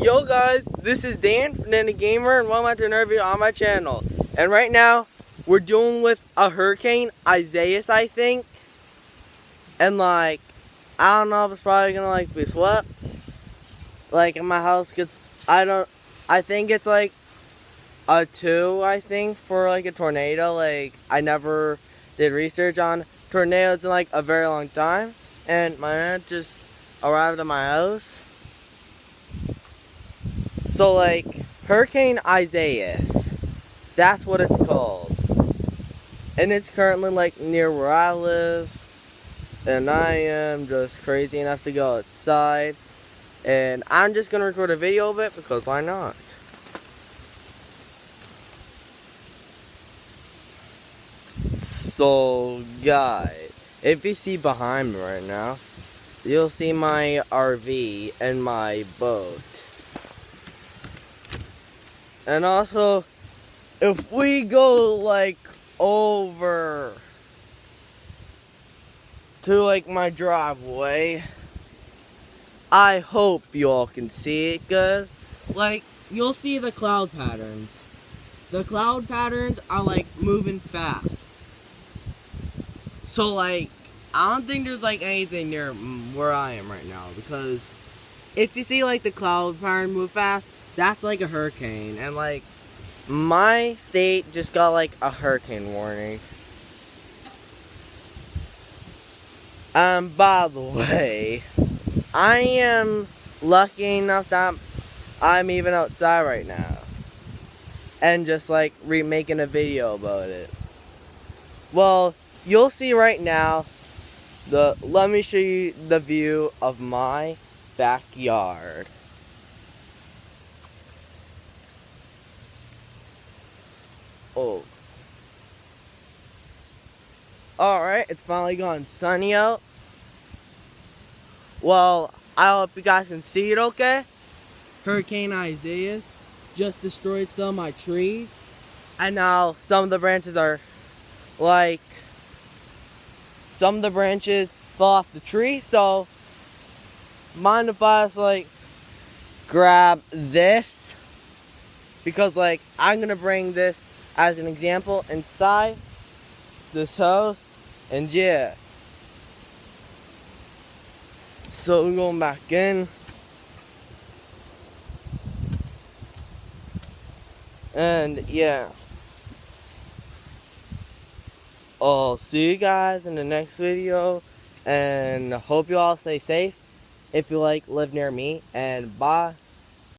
Yo guys, this is Dan from Danny Gamer and welcome to another video on my channel. And right now, we're dealing with a hurricane, Isaias I think. And I don't know if it's probably gonna be swept. In my house gets, I think it's a 2 I think for a tornado. I never did research on tornadoes in a very long time. And my aunt just arrived at my house. So Hurricane Isaias, that's what it's called. And it's currently near where I live. And I am just crazy enough to go outside. And I'm just gonna record a video of it because why not? So guys, if you see behind me right now, you'll see my RV and my boat. And also, if we go over to my driveway, I hope you all can see it good. You'll see the cloud patterns. The cloud patterns are moving fast. So I don't think there's anything near where I am right now, because if you see the cloud pattern move fast, that's a hurricane. And my state just got a hurricane warning. By the way, I am lucky enough that I'm even outside right now and just making a video about it. Well, you'll see right now. Let me show you the view of my backyard. Oh. Alright, it's finally gone sunny out. Well, I hope you guys can see it okay. Hurricane Isaias just destroyed some of my trees. And now some of the branches are some of the branches fell off the tree. So mind if I just grab this? Because I'm gonna bring this as an example inside this house, and yeah. So we're going back in, and yeah. I'll see you guys in the next video, and hope you all stay safe if you live near me, and bye.